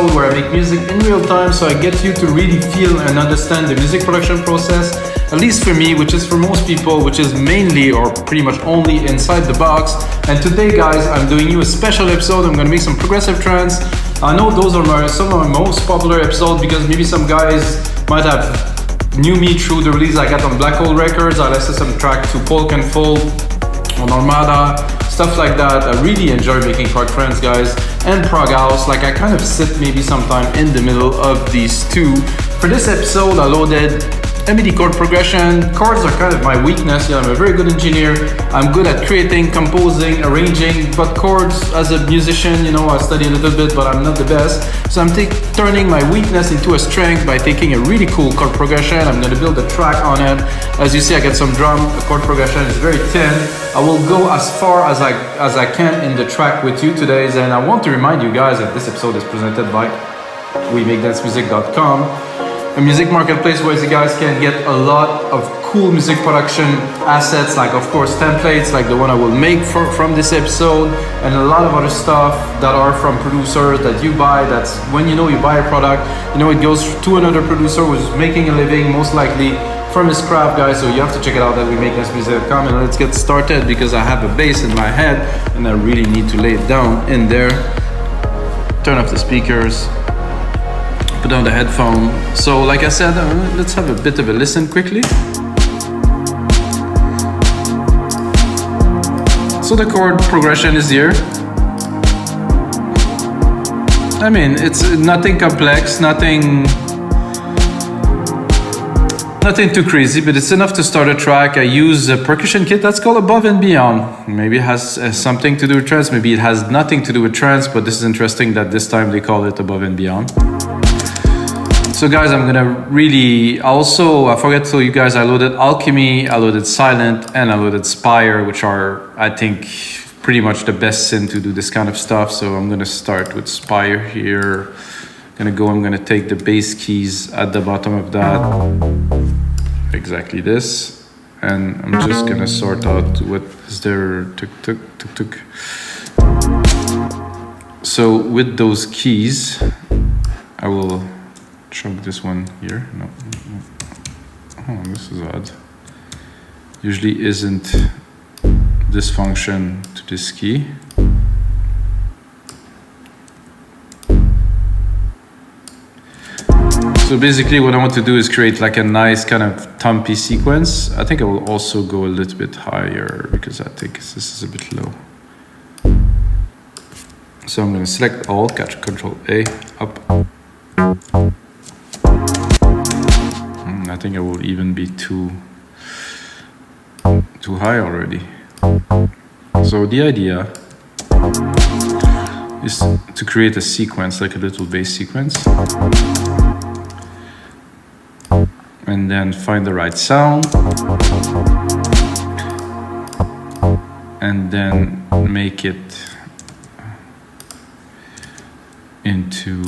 episode where I make music in real time, so I get you to really feel and understand the music production process, at least for me, which is for most people, which is mainly or pretty much only inside the box. And today, guys, I'm doing you a special episode. I'm gonna make some progressive trance. I know those are some of my most popular episodes because maybe some guys might have knew me through the release I got on Black Hole Records. I listened some track to Polk and Fold on Armada, stuff like that. I really enjoy making prog trance, guys, and prog house. Like I kind of sit maybe sometime in the middle of these two. For this episode, I loaded MIDI chord progression. Chords are kind of my weakness. Yeah, I'm a very good engineer. I'm good at creating, composing, arranging, but chords as a musician, you know, I study a little bit, but I'm not the best. So I'm turning my weakness into a strength by taking a really cool chord progression. I'm gonna build a track on it. As you see, I got some drum. The chord progression is very thin. I will go as far as I can in the track with you today. And I want to remind you guys that this episode is presented by WeMakeDanceMusic.com, a music marketplace where you guys can get a lot of cool music production assets, like of course templates like the one I will make from this episode, and a lot of other stuff that are from producers that you buy. That's when you buy a product, it goes to another producer who's making a living, most likely from his craft, guys. So you have to check it out at WeMakeDanceMusic.com. And let's get started because I have a bass in my head and I really need to lay it down in there. Turn off the speakers, put on the headphone. So like I said, let's have a bit of a listen quickly. So the chord progression is here. I mean, it's nothing complex, nothing too crazy, but it's enough to start a track. I use a percussion kit that's called Above and Beyond. Maybe it has something to do with trance, maybe it has nothing to do with trance, but this is interesting that this time they call it Above and Beyond. So guys, I'm gonna I forgot to tell you guys, I loaded Alchemy, I loaded Sylenth, and I loaded Spire, which are, I think, pretty much the best synth to do this kind of stuff. So I'm gonna start with Spire here. I'm gonna take the bass keys at the bottom of that, exactly this, and I'm just gonna sort out what is there, tuk. So with those keys, I will chunk this one here. No. Oh, this is odd. Usually isn't this function to this key. So basically what I want to do is create like a nice kind of thumpy sequence. I think I will also go a little bit higher because I think this is a bit low. So I'm going to select all, catch Control A, up. I think I will even be too high already. So the idea is to create a sequence, like a little bass sequence. And then find the right sound, and then make it into.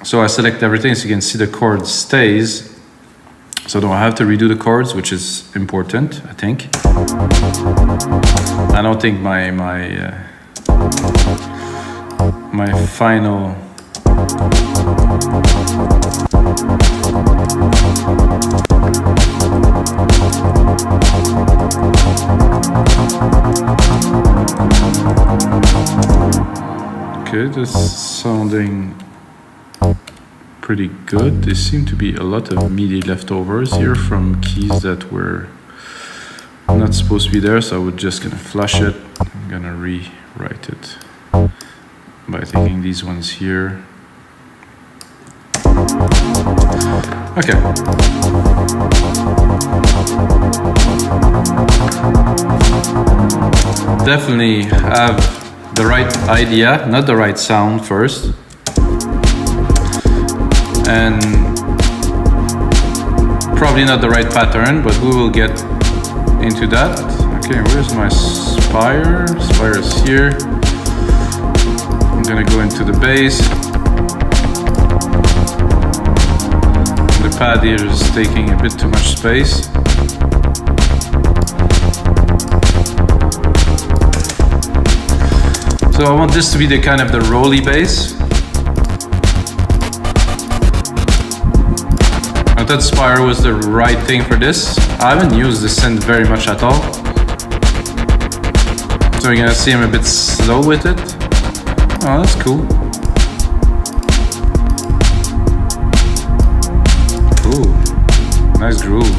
So I select everything, so you can see the chord stays. So I don't have to redo the chords, which is important, I think. I don't think my final. Okay, this is sounding pretty good. There seem to be a lot of MIDI leftovers here from keys that were not supposed to be there, so I would just gonna flush it. I'm gonna rewrite it by taking these ones here. Okay. Definitely have the right idea, not the right sound first. And probably not the right pattern, but we will get into that. Okay, where's my Spire? Spire is here. I'm gonna go into the bass. The pad here is taking a bit too much space. So I want this to be the kind of the rolly bass. I thought Spire was the right thing for this. I haven't used the synth very much at all. So you're gonna see I'm a bit slow with it. Oh, that's cool. Ooh, nice groove.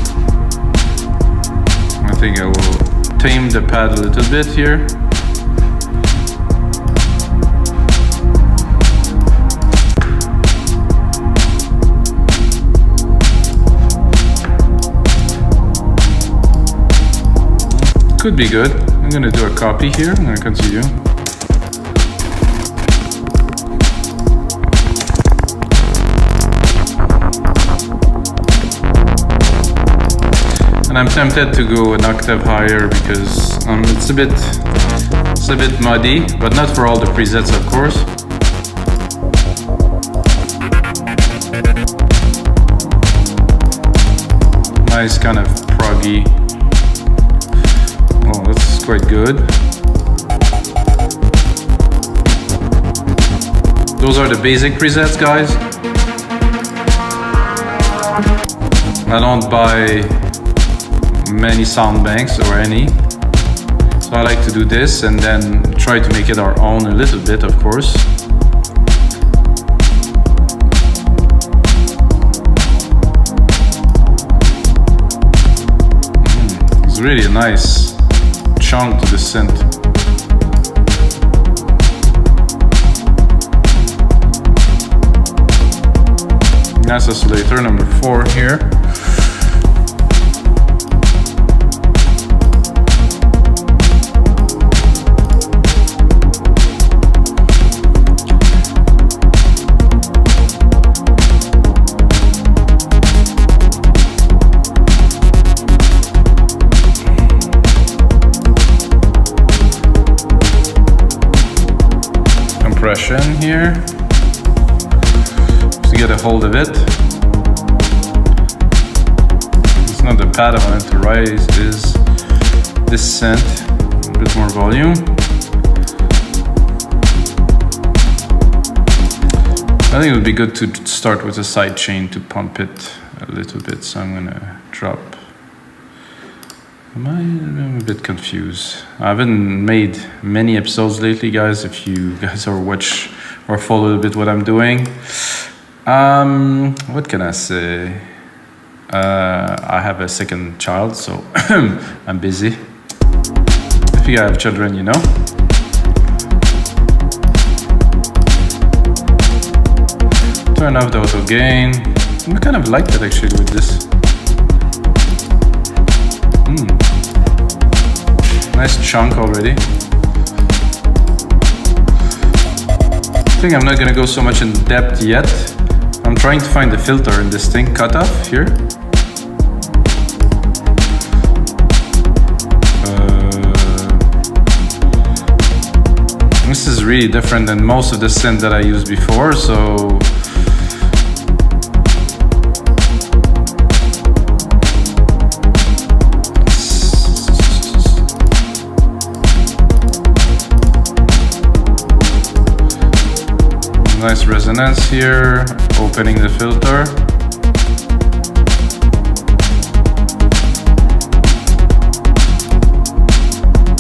I think I will tame the pad a little bit here. Could be good. I'm gonna do a copy here. I'm gonna continue. And I'm tempted to go an octave higher because it's a bit muddy, but not for all the presets, of course. Nice kind of proggy. Oh, that's quite good. Those are the basic presets, guys. I don't buy many sound banks or any. So I like to do this and then try to make it our own a little bit, of course. It's really a nice chunk to the synth. Nice oscillator number 4 here. Compression here to get a hold of it. It's not the pad I wanted to raise, is this synth. A bit more volume. I think it would be good to start with a side chain to pump it a little bit, so I'm gonna drop. I'm a bit confused. I haven't made many episodes lately, guys. If you guys are watch or follow a bit what I'm doing. What can I say? I have a second child, so I'm busy. If you have children, you know. Turn off the auto gain. I kind of like that actually with this. Nice chunk already. I think I'm not gonna go so much in depth yet. I'm trying to find the filter in this thing, cutoff here. This is really different than most of the synth that I used before, so nice resonance here, opening the filter.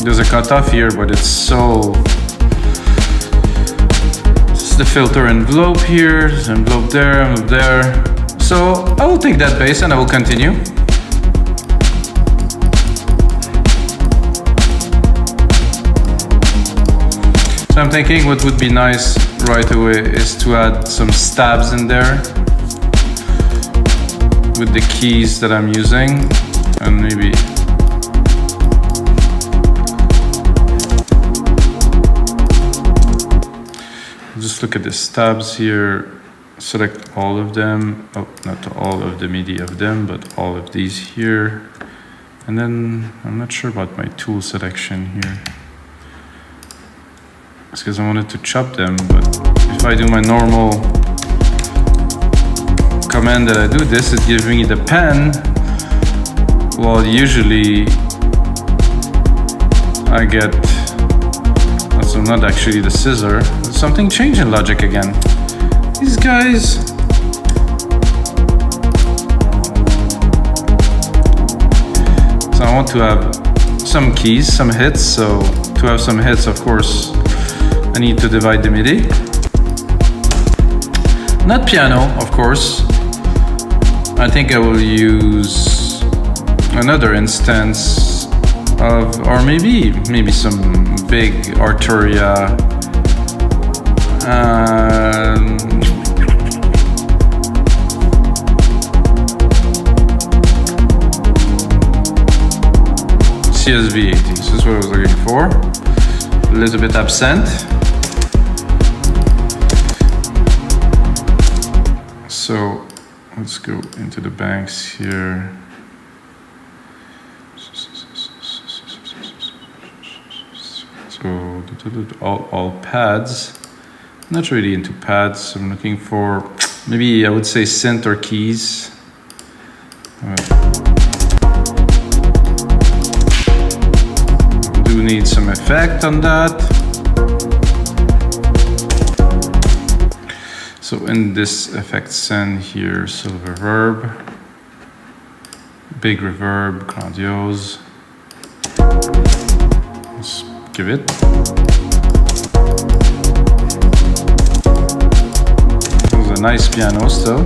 There's a cutoff here, but it's so... This is the filter envelope here, there's envelope there, envelope there. So I will take that bass and I will continue. So I'm thinking what would be nice right away is to add some stabs in there with the keys that I'm using, and maybe just look at the stabs here, select all of them, oh, not all of the MIDI of them, but all of these here, and then I'm not sure about my tool selection here. It's because I wanted to chop them, but if I do my normal command that I do this, it gives me the pen, well usually I get not so not actually the scissor. Something changed in Logic again. These guys. So I want to have some keys, some hits. So to have some hits, of course, I need to divide the MIDI. Not piano, of course. I think I will use another instance of, or maybe some big Arturia. CSV80, this is what I was looking for. A little bit absent. So let's go into the banks here. So all pads. I'm not really into pads. I'm looking for maybe I would say synth or keys. Do need some effect on that. So in this effect send here, silver reverb, big reverb, grandiose. Let's give it. It was a nice piano still.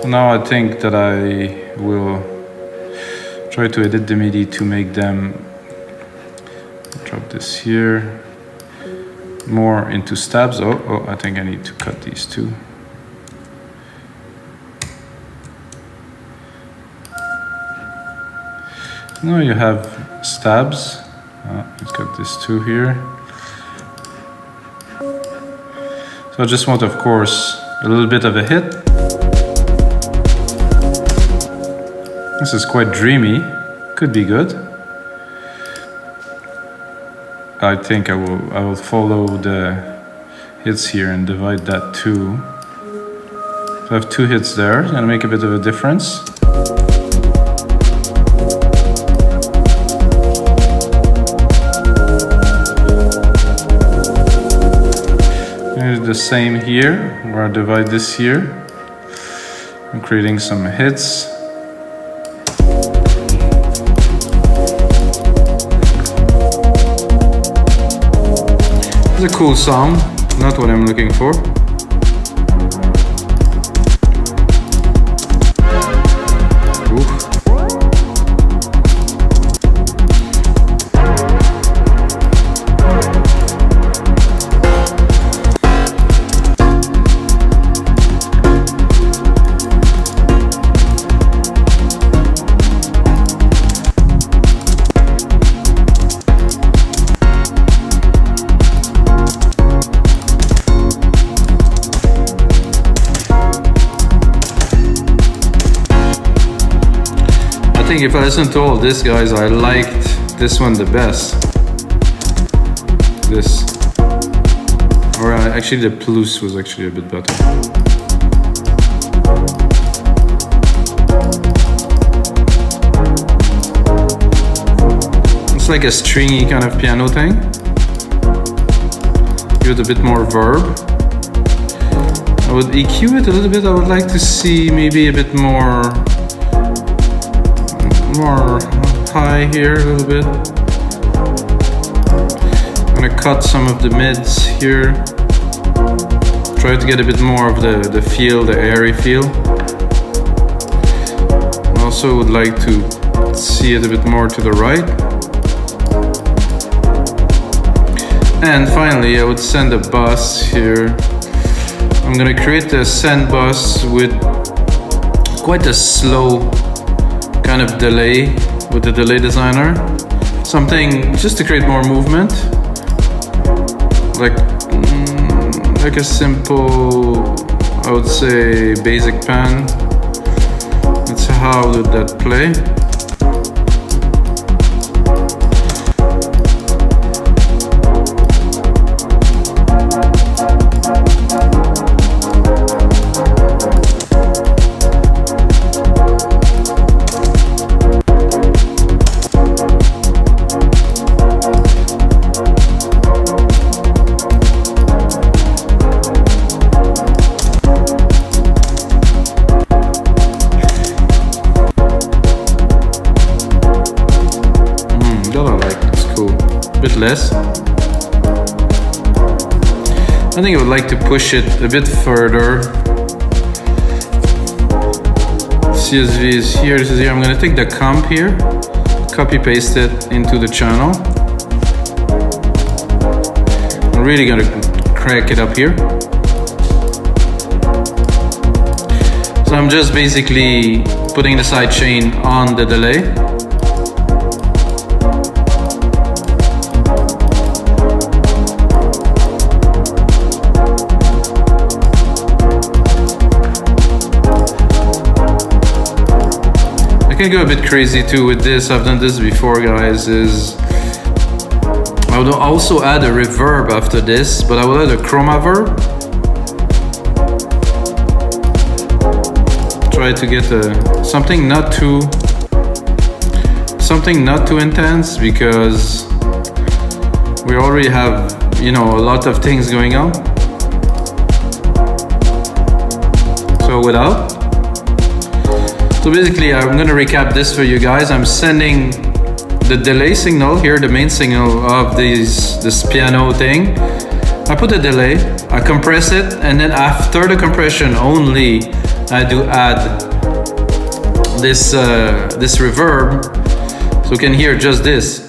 Now I think that I will try to edit the MIDI to make them, drop this here, more into stabs. Oh, I think I need to cut these two. Now you have stabs. Let's cut this two here. So I just want, of course, a little bit of a hit. This is quite dreamy, could be good. I think I will follow the hits here and divide that two. So I have two hits there, and make a bit of a difference. And the same here, where I divide this here. I'm creating some hits. It's a cool sound, not what I'm looking for. Oof. I think if I listen to all this, guys, I liked this one the best. This. Or actually the Plus was actually a bit better. It's like a stringy kind of piano thing. Give it a bit more verb. I would EQ it a little bit. I would like to see maybe a bit more high here a little bit. I'm gonna cut some of the mids here. Try to get a bit more of the feel, the airy feel. I also would like to see it a bit more to the right. And finally, I would send a bus here. I'm gonna create a send bus with quite a slow kind of delay with the delay designer. Something just to create more movement. Like a simple, I would say, basic pan. That's how would that play. that I like. It's cool. A bit less. I think I would like to push it a bit further. CSV is here, this is here. I'm gonna take the comp here, copy paste it into the channel. I'm really gonna crank it up here. So I'm just basically putting the sidechain on the delay. I can go a bit crazy too with this. I've done this before, guys. I would also add a reverb after this, but I will add a chroma verb. Try to get something not too intense, because we already have, you know, a lot of things going on. So without. So basically, I'm gonna recap this for you guys. I'm sending the delay signal here, the main signal of this piano thing. I put a delay, I compress it, and then after the compression only, I do add this reverb, so you can hear just this.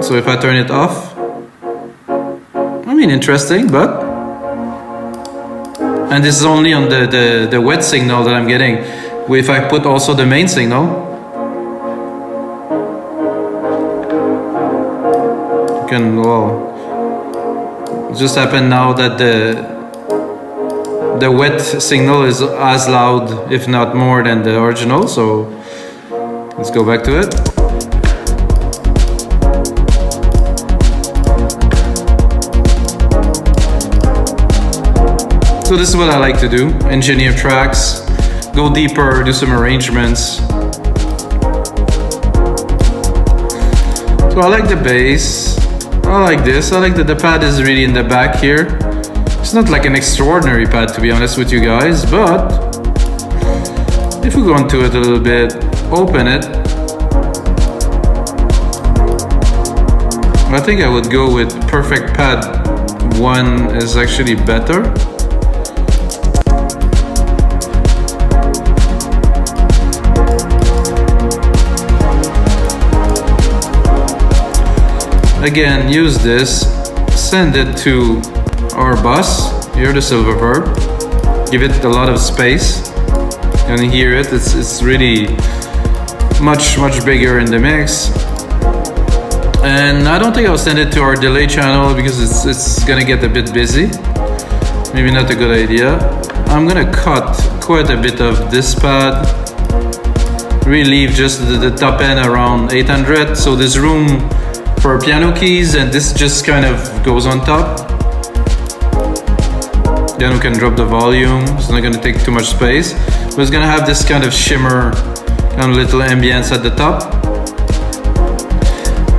So if I turn it off, I mean, interesting, but. And this is only on the wet signal that I'm getting. If I put also the main signal, you can, well, it just happened now that the wet signal is as loud, if not more, than the original. So let's go back to it. So this is what I like to do, engineer tracks, go deeper, do some arrangements. So I like the bass, I like this, I like that the pad is really in the back here. It's not like an extraordinary pad, to be honest with you guys, but if we go into it a little bit, open it, I think I would go with perfect pad 1 is actually better. Again, use this, send it to our bus, here the silver verb, give it a lot of space, and hear it, it's really much bigger in the mix. And I don't think I'll send it to our delay channel because it's gonna get a bit busy, maybe not a good idea. I'm gonna cut quite a bit of this pad, really leave just the top end around 800, so there's room for piano keys, and this just kind of goes on top. Then we can drop the volume, it's not gonna take too much space, but it's gonna have this kind of shimmer, kind of little ambience at the top.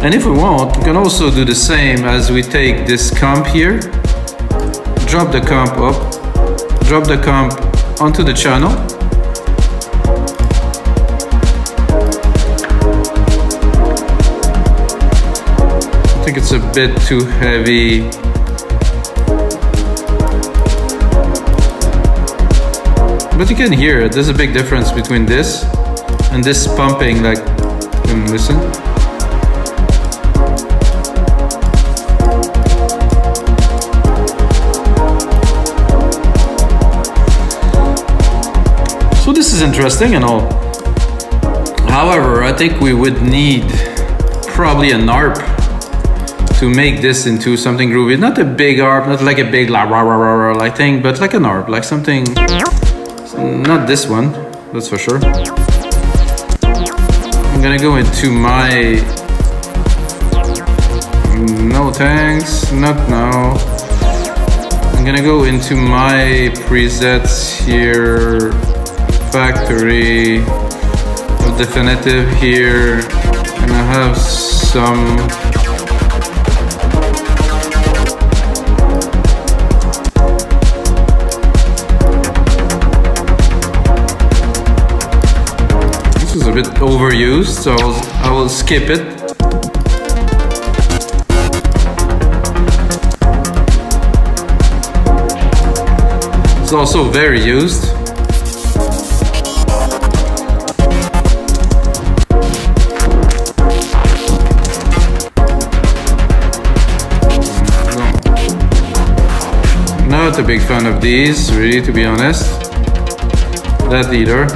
And if we want, we can also do the same as we take this comp here, drop the comp up, drop the comp onto the channel. I think it's a bit too heavy. But you can hear it. There's a big difference between this and this pumping, like, listen. So this is interesting and all. However, I think we would need probably an ARP to make this into something groovy. Not a big ARP, not like a big la rah rah rah rah like thing, but like an ARP, like something, not this one, that's for sure. I'm gonna go into my, no thanks, not now. I'm gonna go into my presets here, factory, definitive here, and I have some bit overused, so I will skip it. It's also very used. Not a big fan of these, really, to be honest. That either.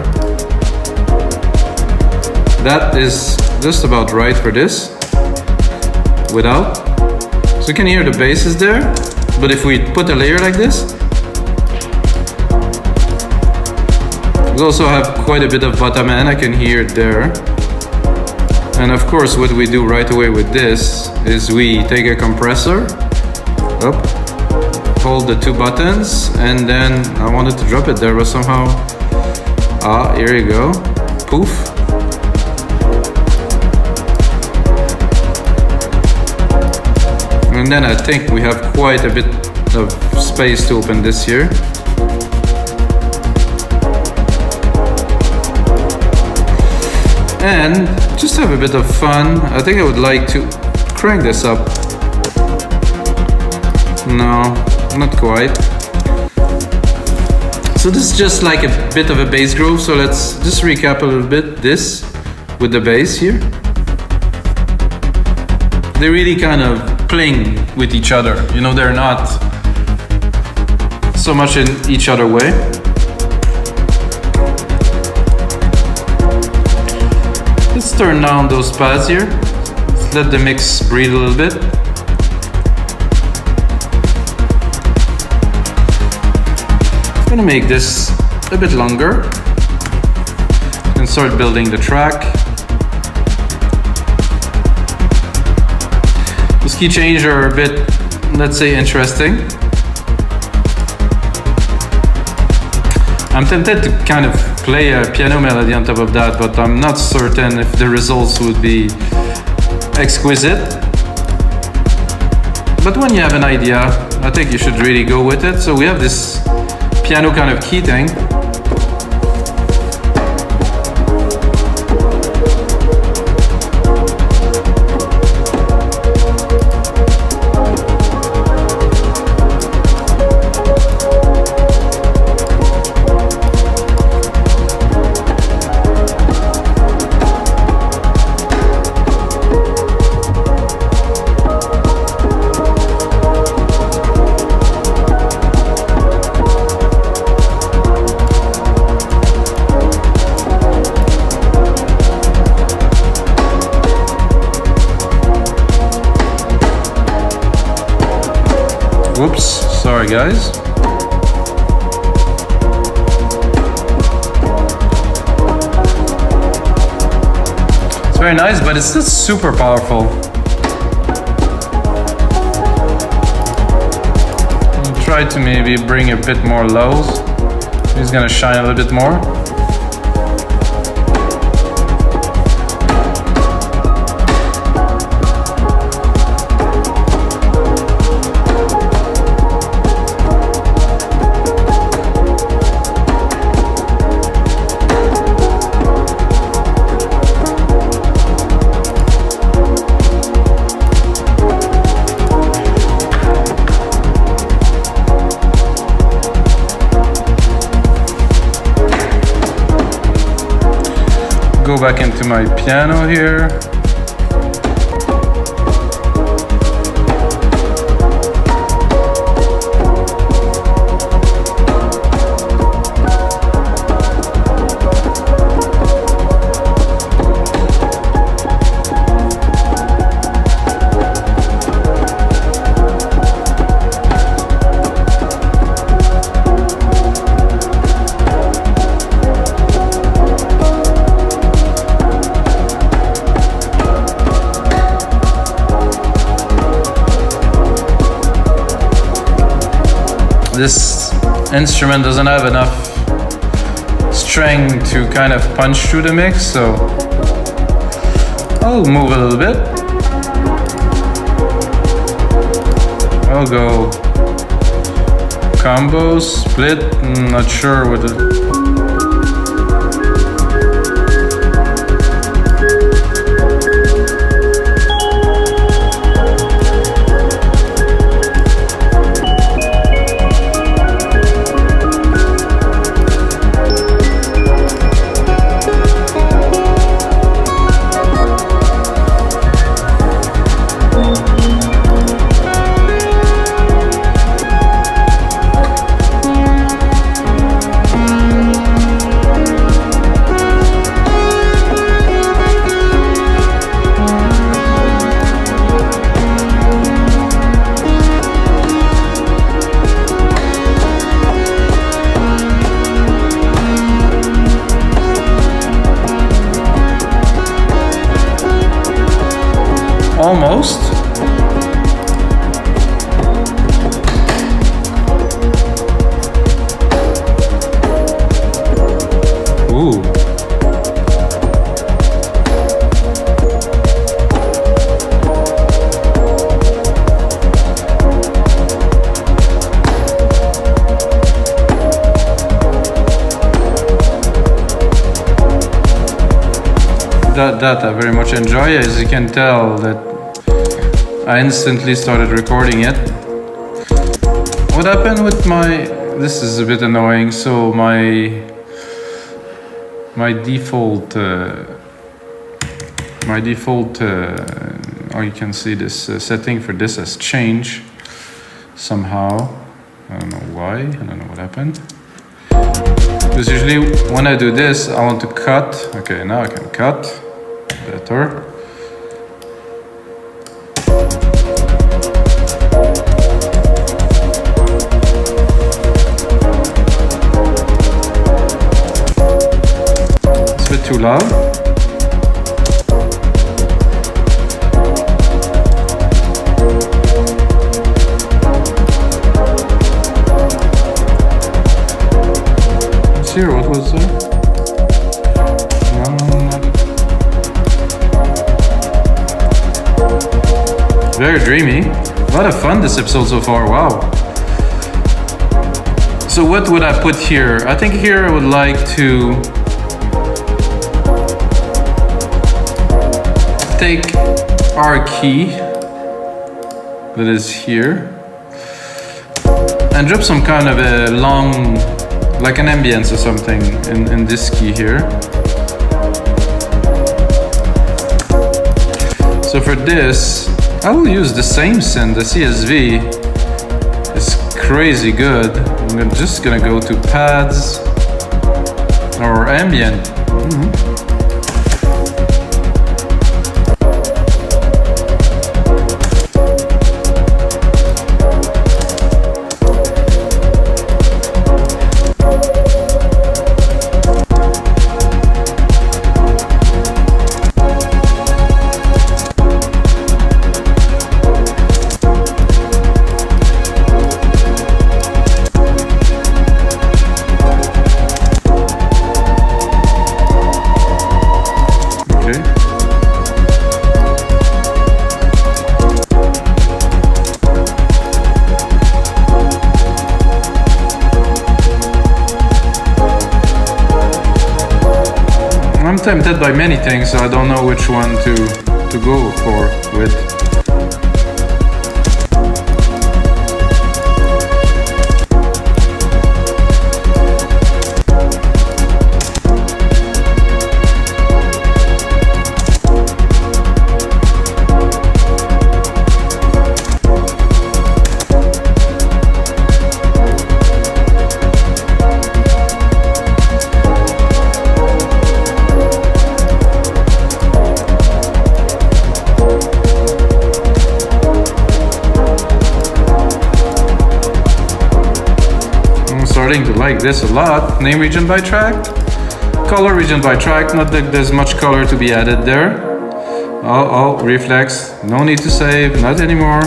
That is just about right for this. Without. So you can hear the bass is there, but if we put a layer like this, we also have quite a bit of bottom end, I can hear it there. And of course what we do right away with this is we take a compressor, up, hold the two buttons, and then I wanted to drop it there, but somehow, here you go, poof. And then I think we have quite a bit of space to open this here. And just have a bit of fun. I think I would like to crank this up. No, not quite. So this is just like a bit of a bass groove. So let's just recap a little bit this with the bass here. They really kind of playing with each other. You know, they're not so much in each other way. Let's turn down those pads here. Let's let the mix breathe a little bit. I'm gonna make this a bit longer and start building the track. Those key changes are a bit, let's say, interesting. I'm tempted to kind of play a piano melody on top of that, but I'm not certain if the results would be exquisite. But when you have an idea, I think you should really go with it. So we have this piano kind of key thing. Whoops, sorry guys. It's very nice, but it's just super powerful. I'll try to maybe bring a bit more lows. It's gonna shine a little bit more. Go back into my piano here. This instrument doesn't have enough string to kind of punch through the mix, so I'll move a little bit. I'll go combo, split, not sure what it. almost. Ooh. That I very much enjoy. As you can tell, that I instantly started recording it. What happened with my... This is a bit annoying. So my default oh, you can see this setting for this has changed somehow. I don't know why. I don't know what happened. Because usually when I do this, I want to cut. Okay, now I can cut. Better. It's a bit too loud. Let's hear what was there. Very dreamy. A lot of fun this episode so far, wow. So what would I put here? I think here I would like to take our key that is here and drop some kind of a long, like an ambience or something in this key here. So for this, I will use the same synth, the CSV. It's crazy good. I'm just gonna go to pads or ambient. I'm tempted by many things, so I don't know which one to go for with. Starting to like this a lot. Name region by track, color region by track. Not that there's much color to be added there. Oh, reflex. No need to save, not anymore.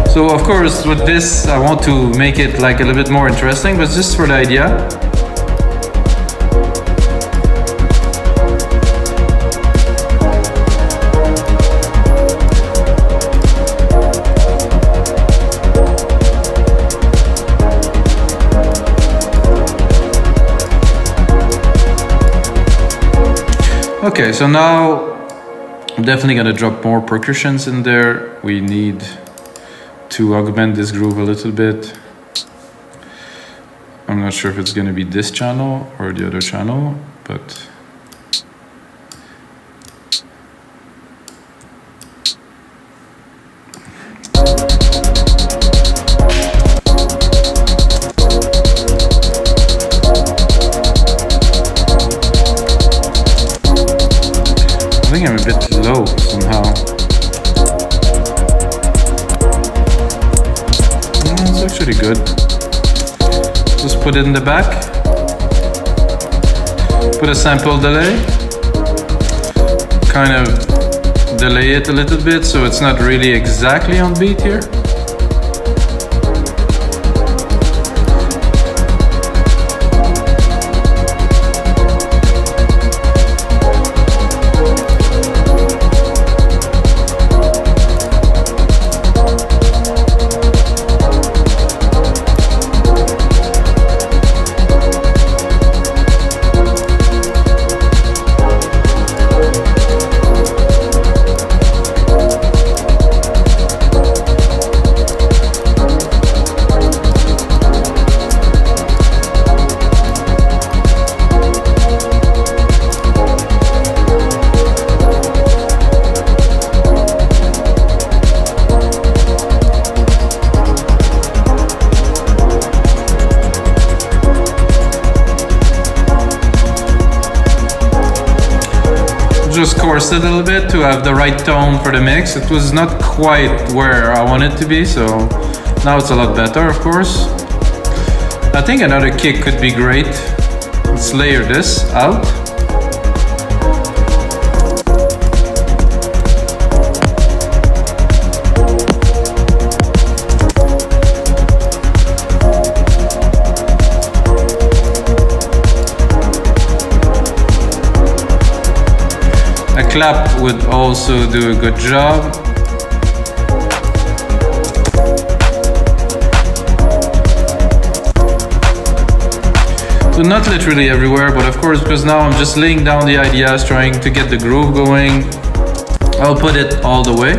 So of course with this I want to make it like a little bit more interesting, but just for the idea. Okay, so now I'm definitely gonna drop more percussions in there. We need to augment this groove a little bit. I'm not sure if it's gonna be this channel or the other channel, but I think I'm a bit low somehow. It's actually good. Just put it in the back. Put a sample delay. Kind of delay it a little bit so it's not really exactly on beat here. Just coarse it a little bit to have the right tone for the mix. It was not quite where I wanted it to be, so now it's a lot better, of course. I think another kick could be great. Let's layer this out. Clap would also do a good job. So not literally everywhere, but of course, because now I'm just laying down the ideas, trying to get the groove going, I'll put it all the way.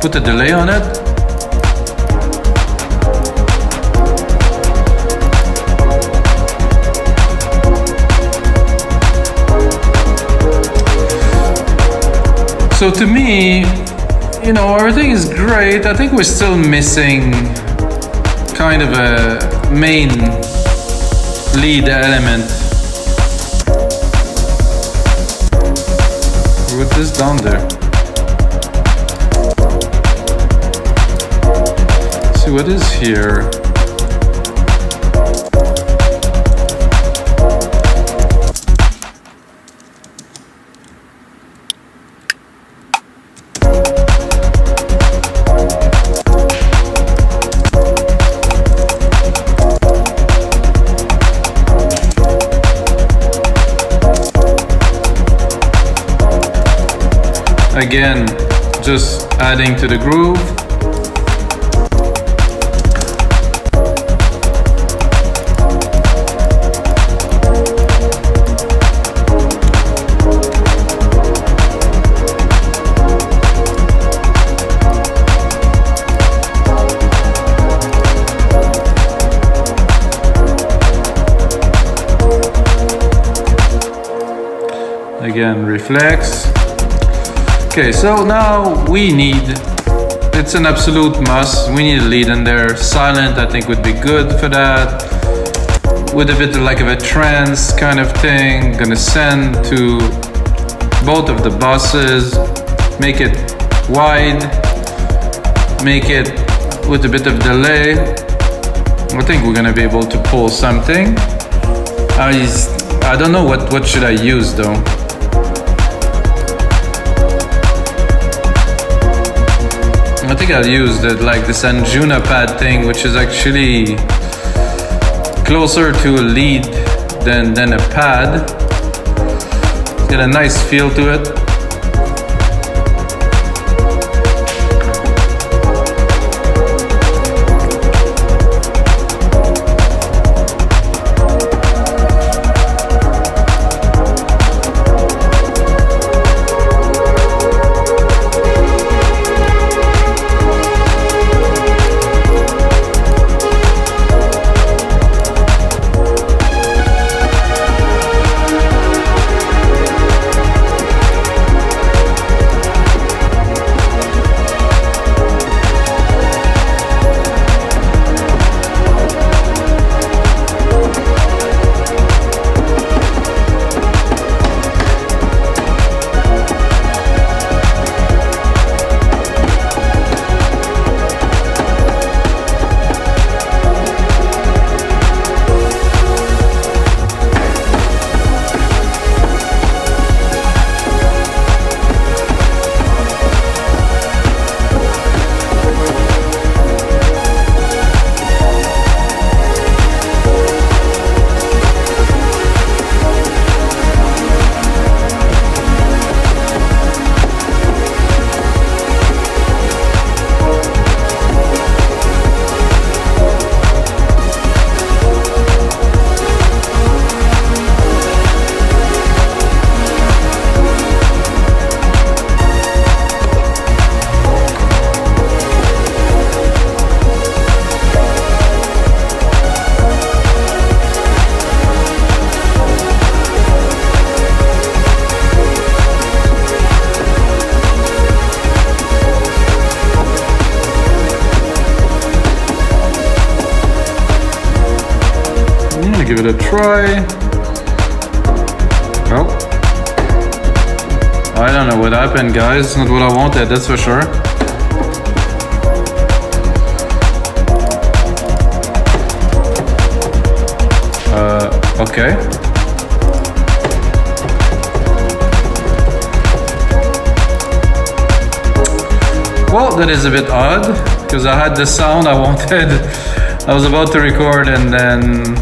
Put a delay on it. So to me, you know, everything is great. I think we're still missing kind of a main lead element. Put this down there. See what is here. Again, just adding to the groove. Again, reflex. Okay, so now we need, it's an absolute must, we need a lead in there. Sylenth I think would be good for that. With a bit like of a trance kind of thing. Gonna send to both of the buses, make it wide, make it with a bit of delay. I think we're gonna be able to pull something. I don't know what should I use though. I think I'll use like this Anjuna pad thing, which is actually closer to a lead than a pad. It's got a nice feel to it. gonna give it a try. Oh, I don't know what happened, guys. It's not what I wanted, that's for sure. Okay. Well, that is a bit odd, because I had the sound I wanted. I was about to record and then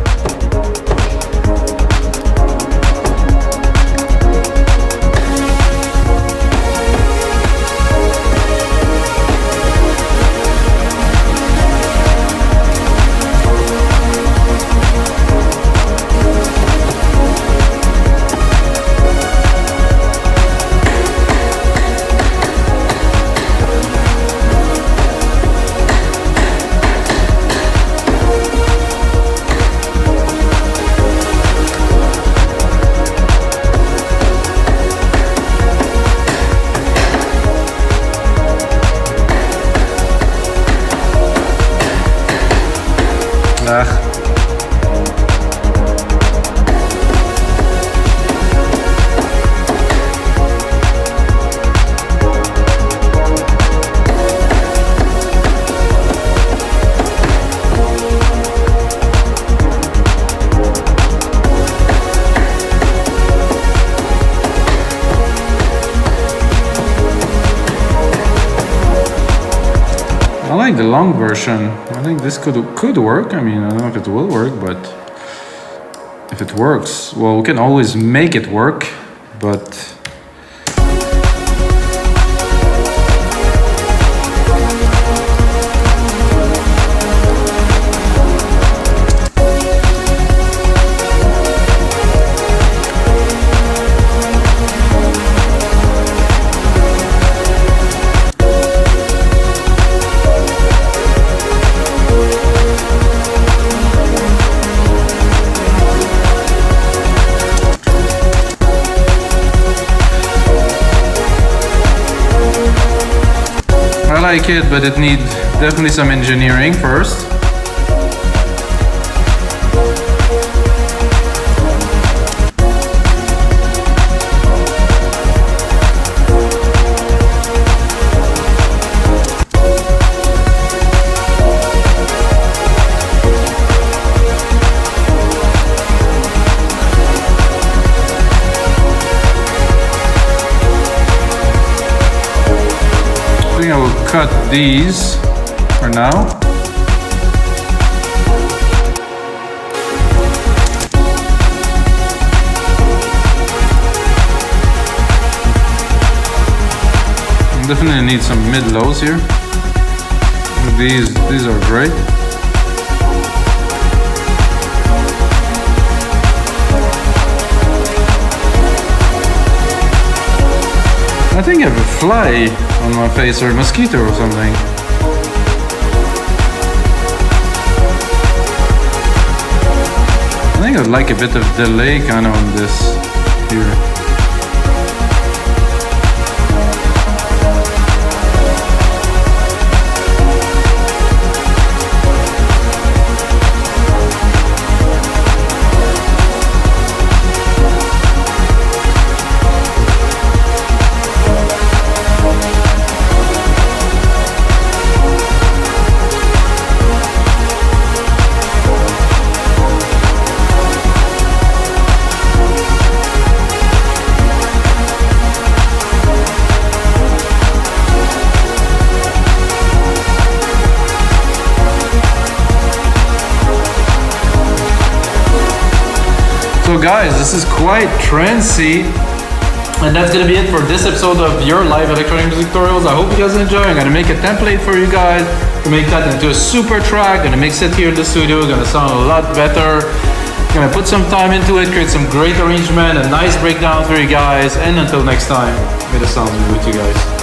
I like the long version. I think this could work. I mean, I don't know if it will work, but if it works, well, we can always make it work, but I like it, but it needs definitely some engineering first. I think I will cut these for now. Definitely need some mid-lows here. These are great. I think I have a fly on my face or a mosquito or something. I think I'd like a bit of delay kind of on this here. So guys, this is quite trancey, and that's gonna be it for this episode of your live electronic music tutorials. I hope you guys enjoy. I'm gonna make a template for you guys to make that into a super track. Gonna mix it here in the studio. Gonna sound a lot better. Gonna put some time into it, create some great arrangement, a nice breakdown for you guys. And until next time, may the sounds be with you guys.